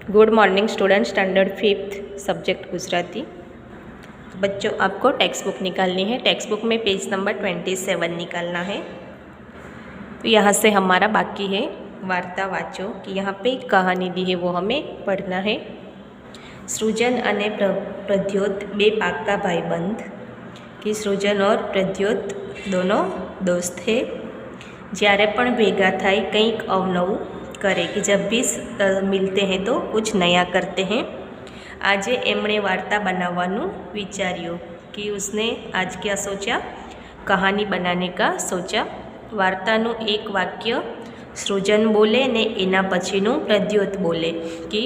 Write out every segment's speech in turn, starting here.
Good morning student, standard 5th subject Gujarati. तो बच्चों, आपको टेक्स्ट बुक निकालनी है। टेक्स्ट बुक में पेज नंबर 27 निकालना है। तो यहाँ से हमारा बाकी है वार्ता वाचो कि यहाँ पे एक कहानी दी है, वो हमें पढ़ना है। सृजन अने प्रद्योत बे पाक्का भाईबंध कि सृजन और प्रद्योत दोनों दोस्त है। જ્યારે પણ ભેગા થાય કંઈક અવનવું करे कि जब भी मिलते हैं तो कुछ नया करते हैं। आज एमणे वार्ता बनावानु विचार्यो कि उसने आज क्या सोचा, कहानी बनाने का सोचा। वार्तानु एक वाक्य सृजन बोले ने एना पछीनु प्रद्योत बोले कि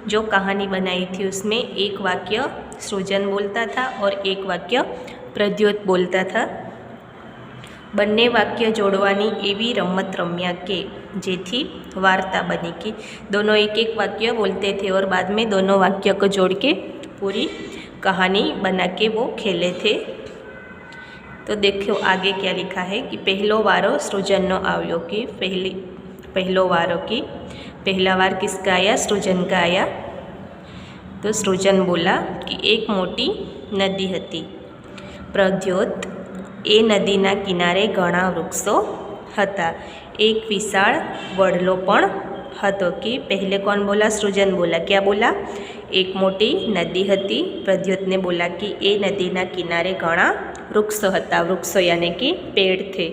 जो कहानी बनाई थी उसमें एक वाक्य सृजन बोलता था और एक वाक्य प्रद्योत बोलता था। बन्ने वाक्य जोड़वानी एवी रमत रम्या के जेथी वार्ता बनी कि दोनों एक एक वाक्य बोलते थे और बाद में दोनों वाक्य को जोड़ के पूरी कहानी बना के वो खेले थे। तो देखो आगे क्या लिखा है कि पहलो वारो सृजन आव्यो कि पहलो वारो की पहला वार किसका आया, सृजन का आया। तो सृजन बोला कि एक मोटी नदी हती, प्रद्योत ए नदीना किनारे घणा वृक्षो हता, एक विशाल वडलो पण हतो। कि पहले कौन बोला, सृजन बोला। क्या बोला, एक मोटी नदी हती। प्रद्योत ने बोला कि ए नदीना किनारे घणा वृक्षो हता, वृक्षो यानी कि पेड़ थे।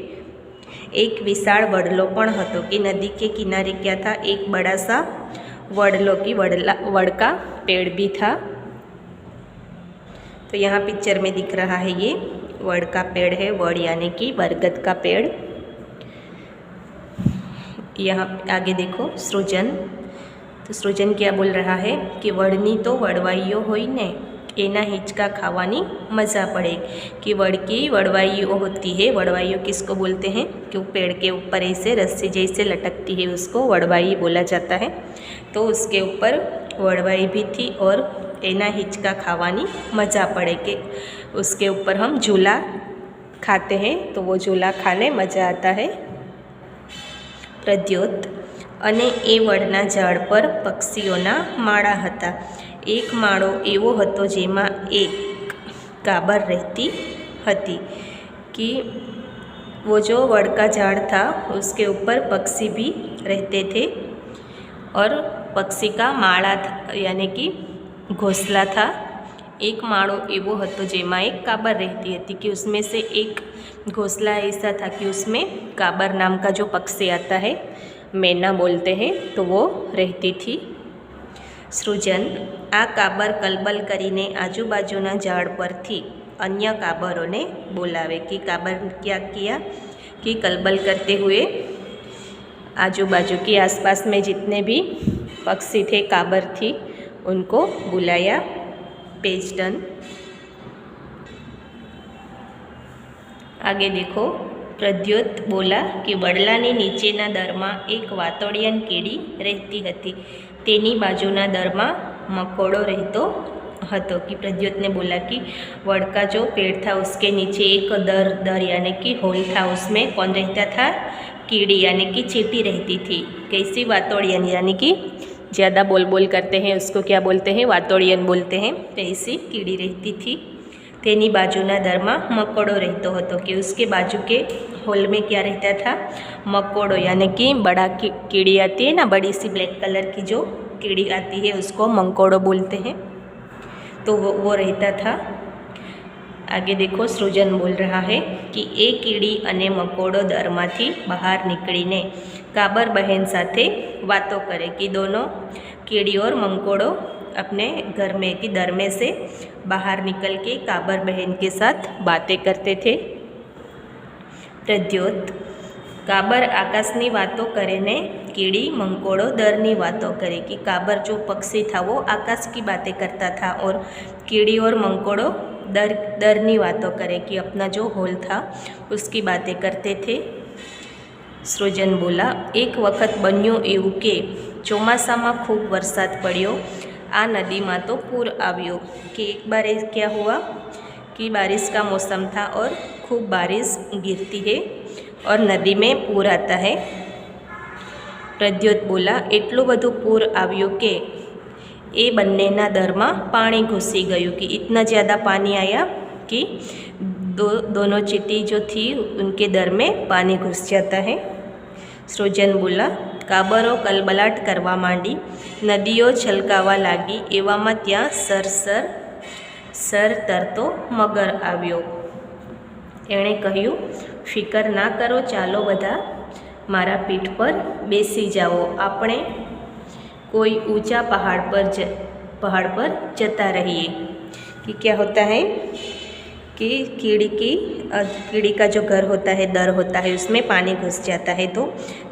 एक विशाल वडलो पण हतो कि नदी के किनारे क्या था, एक बड़ा सा वडलो की वड का पेड़ भी था। तो यहाँ पिक्चर में दिख रहा है ये वड का पेड़ है, वड यानी कि बरगद का पेड़। यहाँ आगे देखो सृजन, तो सृजन क्या बोल रहा है कि वडनी तो वडवाईओ होई ने एना हिंचका खावानी मज़ा पड़े। कि वड की वडवाईओ होती है। वडवाईओ किसको बोलते हैं कि वो पेड़ के ऊपर ऐसे रस्सी जैसे लटकती है, उसको वडवाई बोला जाता है। तो उसके ऊपर वडवाई भी थी और एना हिंचका खावानी मज़ा पड़े कि उसके ऊपर हम झूला खाते हैं, तो वो झूला खाने मज़ा आता है। प्रद्योत अने ए वडना झाड़ पर पक्षीओना माळा हता, एक माळो एवो हतो जेमां एक काबर रहती हती। कि वो जो वड का झाड़ था उसके ऊपर पक्षी भी रहते थे और पक्षी का माळा यानी कि घोंसला था। एक माळो एवो हतो जेमां एक काबर रहती थी, कि उसमें से एक घोंसला ऐसा था कि उसमें काबर नाम का जो पक्षी आता है, मैना बोलते हैं, तो वो रहती थी। सृजन आ काबर कलबल करीने आजूबाजूना झाड़ पर थी अन्य काबरों ने बोलावे। कि काबर क्या किया कि कलबल करते हुए आजू बाजू की आसपास में जितने भी पक्षी थे, काबर थी, उनको बुलाया। Page done. आगे देखो, प्रद्योत बोला कि वडलानी नीचेना दरमा एक वातोड़ियन कीड़ी रहती हती, तेनी बाजूना दरमा मकोड़ो रहतो हतो। कि प्रद्योत ने बोला कि वड का जो पेड़ था उसके नीचे एक दर यानी कि होल था, उसमें कौन रहता था, कीड़ी यानी कि चींटी रहती थी। कैसी, वातोड़ियन यानी कि ज़्यादा बोल करते हैं उसको क्या बोलते हैं, वातोड़ियन बोलते हैं। तो ऐसी कीड़ी रहती थी। तेनी बाजूना दरमा मकोड़ो रहतो हतो, कि उसके बाजू के होल में क्या रहता था, मकोड़ो यानी कि बड़ा कीड़ी आती है ना, बड़ी सी ब्लैक कलर की जो कीड़ी आती है उसको मकोड़ो बोलते हैं। तो वो रहता था। आगे देखो, सृजन बोल रहा है कि ए कीड़ी अने मकोड़ो दरमाथी बहार निकळीने काबर बहन साथे वातो करे। कि दोनों कीड़ी और मकोड़ो अपने घर में की दर में से बाहर निकल के काबर बहन के साथ बातें करते थे। प्रद्योत काबर आकाशनी वातो करे ने कीड़ी मंकोड़ो दरनी वातो करे। कि काबर जो पक्षी था वो आकाश की बातें करता था और कीड़ी और मंकोड़ो दरनी वातो करे, कि अपना जो होल था उसकी बातें करते थे। सृजन बोला, एक वक्त बन्यो एवं के ચોમાસામાં खूब वरसाद पड़्यो, आ नदी में तो पूर आव्यो। कि एक बार क्या हुआ कि बारिश का मौसम था और खूब बारिश गिरती है और नदी में पूर आता है। प्रद्योत बोला, एटલું બધું પૂર આવ્યું કે એ બંનેના દરમાં પાણી ઘૂસી ગયું कि इतना ज़्यादा पानी आया कि दोनों चींटी जो थी उनके दर में पानी घुस जाता है। सृजन बोला काबरो कलबलाट करवा માંડી, નદીઓ છલકાવા લાગી, એવામાં ત્યાં સર તરતો મગર આવ્યો। એણે કહ્યું ફિકર ના કરો, ચાલો બધા મારા પીઠ પર બેસી જાઓ, આપણે कोई ऊंचा पहाड़ पर जता रहिए। कि क्या होता है कि कीड़ी का जो घर होता है, दर होता है, उसमें पानी घुस जाता है तो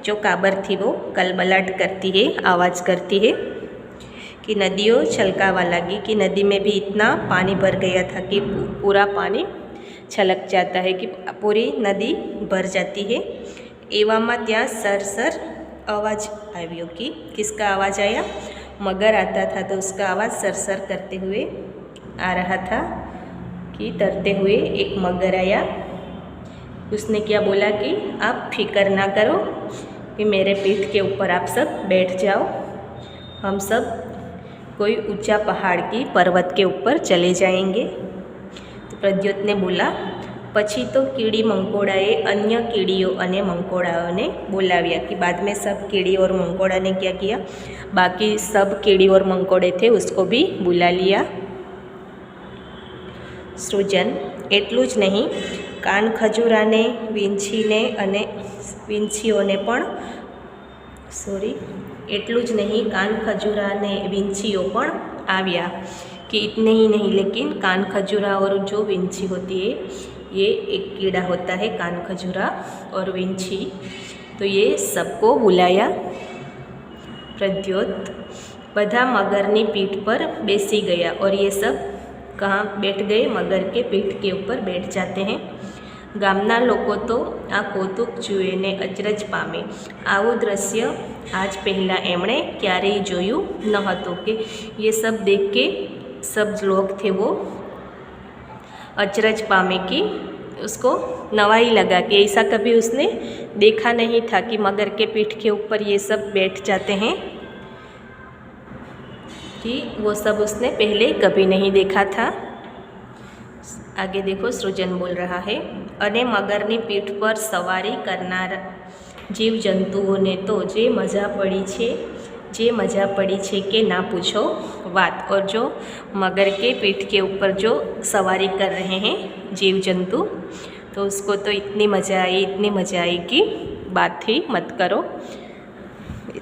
जो काबर थी वो कलबलाट करती है, आवाज़ करती है कि नदियों छलकावा लगी, कि नदी में भी इतना पानी भर गया था कि पूरा पानी छलक जाता है, कि पूरी नदी भर जाती है। एवामा त्या सर आवाज़ आव्यो कि किसका आवाज़ आया? मगर आता था तो उसका आवाज़ सर करते हुए आ रहा था कि तरते हुए एक मगर आया। उसने क्या बोला कि आप फिक्र ना करो कि मेरे पीठ के ऊपर आप सब बैठ जाओ, हम सब कोई ऊंचा पहाड़ की पर्वत के ऊपर चले जाएंगे। तो प्रद्योत ने बोला પછી તો कीड़ी मंकोड़ाए अन्य कीड़ियों અને મંકોડાઓને बुलाव्या कि बाद में सब कीड़ी और मंकोड़ा ने क्या किया, बाकी सब कीड़ी और मंकोड़े थे उसको भी बुला लिया। सृजन એટલું જ નહીં, કાન ખજૂરાને વીંછીને અને વીંછીઓને પણ એટલું જ નહીં, કાન ખજૂરાને વીંછીઓ પણ આવ્યા। कि इतने ही नहीं, लेकिन कान खजूरा और जो विंची होती है, ये एक कीड़ा होता है कान खजूरा और विंची, तो ये सबको बुलाया। प्रद्योत बधा मगरनी पीठ पर बेसी गया और ये सब कहाँ बैठ गए? मगर के पीठ के ऊपर बैठ जाते हैं। गामना लोको तो आ कौतुक जुएने अचरज पामे। आवुं दृश्य आज पहला एमणे क्यारेय जोयुं न हतुं कि ये सब देख के सब लोग थे वो अचरज पामे कि उसको नवाई लगा कि ऐसा कभी उसने देखा नहीं था कि मगर के पीठ के ऊपर ये सब बैठ जाते हैं, कि वो सब उसने पहले कभी नहीं देखा था। आगे देखो सृजन बोल रहा है अने मगरनी पीठ पर सवारी करनार जीव जंतुओने तो जे मजा पड़ी छे के ना पूछो बात। और जो मगर के पीठ के ऊपर जो सवारी कर रहे हैं जीव जंतु, तो उसको तो इतनी मज़ा आई कि बात ही मत करो।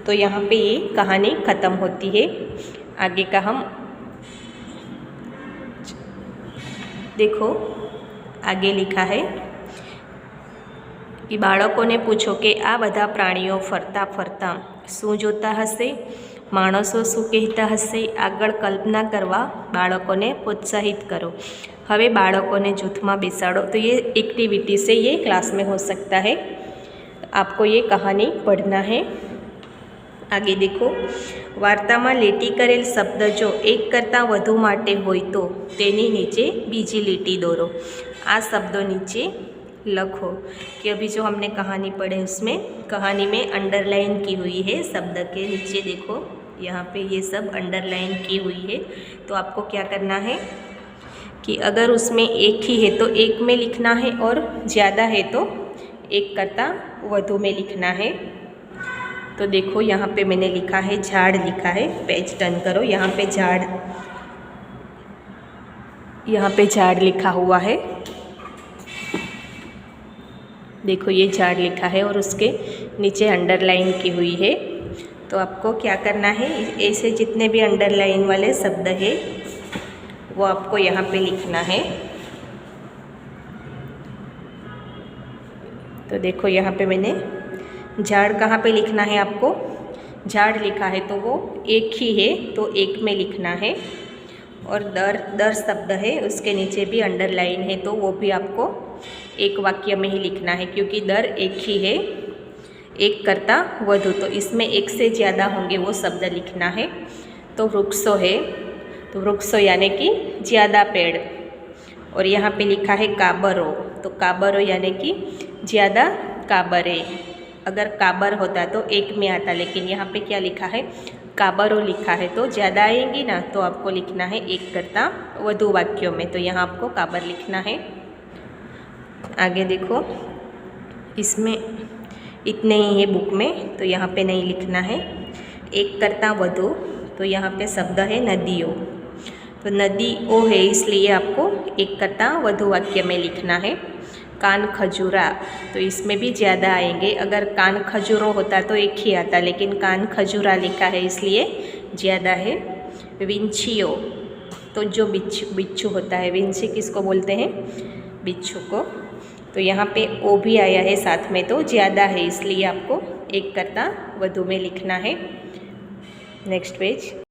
तो यहाँ पे ये कहानी ख़त्म होती है। आगे का हम देखो, आगे लिखा है कि बाळकोने पूछो कि आ बधा प्राणीओ फरता फरता शू जोता हशे, माणसो शू कहता हशे, आगळ कल्पना करवा बाळकोने प्रोत्साहित करो। हवे बाळकोने जूथ में बेसाड़ो। तो ये एक्टिविटी से ये क्लास में हो सकता है। आपको ये कहानी पढ़ना है। आगे देखो, वार्ता में લીટી करेल शब्द जो एक करता वधु माटे होय तो तेनी नीचे बीजी લીટી दोरो। आ शब्दों नीचे लखो। कि अभी जो हमने कहानी पढ़े उसमें कहानी में अंडरलाइन की हुई है, शब्द के नीचे देखो यहाँ पे ये सब अंडरलाइन की हुई है। तो आपको क्या करना है कि अगर उसमें एक ही है तो एक में लिखना है, और ज़्यादा है तो एक करता वधु में लिखना है। तो देखो यहाँ पे मैंने लिखा है झाड़, लिखा है, पेज टर्न करो, यहाँ पे झाड़ लिखा हुआ है। देखो ये झाड़ लिखा है और उसके नीचे अंडरलाइन की हुई है। तो आपको क्या करना है, ऐसे जितने भी अंडरलाइन वाले शब्द है वो आपको यहाँ पे लिखना है। तो देखो यहाँ पे मैंने झाड़ कहाँ पे लिखना है, आपको झाड़ लिखा है तो वो एक ही है तो एक में लिखना है। और दर शब्द है उसके नीचे भी अंडरलाइन है तो वो भी आपको एक वाक्य में ही लिखना है, क्योंकि दर एक ही है, एक करता वधु, तो इसमें एक से ज़्यादा होंगे वो शब्द लिखना है। तो वृक्षो है तो वृक्षो यानी कि ज़्यादा पेड़। और यहाँ पे लिखा है काबरो, तो काबरो यानी कि ज़्यादा काबरे। अगर काबर होता तो एक में आता, लेकिन यहाँ पे क्या लिखा है काबरो लिखा है तो ज़्यादा आएंगी ना, तो आपको लिखना है एक करता वधु वाक्यों में, तो यहाँ आपको काबर लिखना है। आगे देखो, इसमें इतने ही है बुक में, तो यहाँ पे नहीं लिखना है। एक करता वधु, तो यहाँ पे शब्द है नदियों, तो नदी ओ है, इसलिए आपको एक करता वधु वाक्य में लिखना है। कान खजूरा, तो इसमें भी ज़्यादा आएंगे। अगर कान खजूरो होता तो एक ही आता, लेकिन कान खजूरा लिखा है इसलिए ज़्यादा है। विंचियो, तो जो बिच्छू होता है, विंची किसको बोलते हैं? बिच्छू को। तो यहाँ पे ओ भी आया है साथ में, तो ज़्यादा है, इसलिए आपको एक करता वधु में लिखना है। Next page.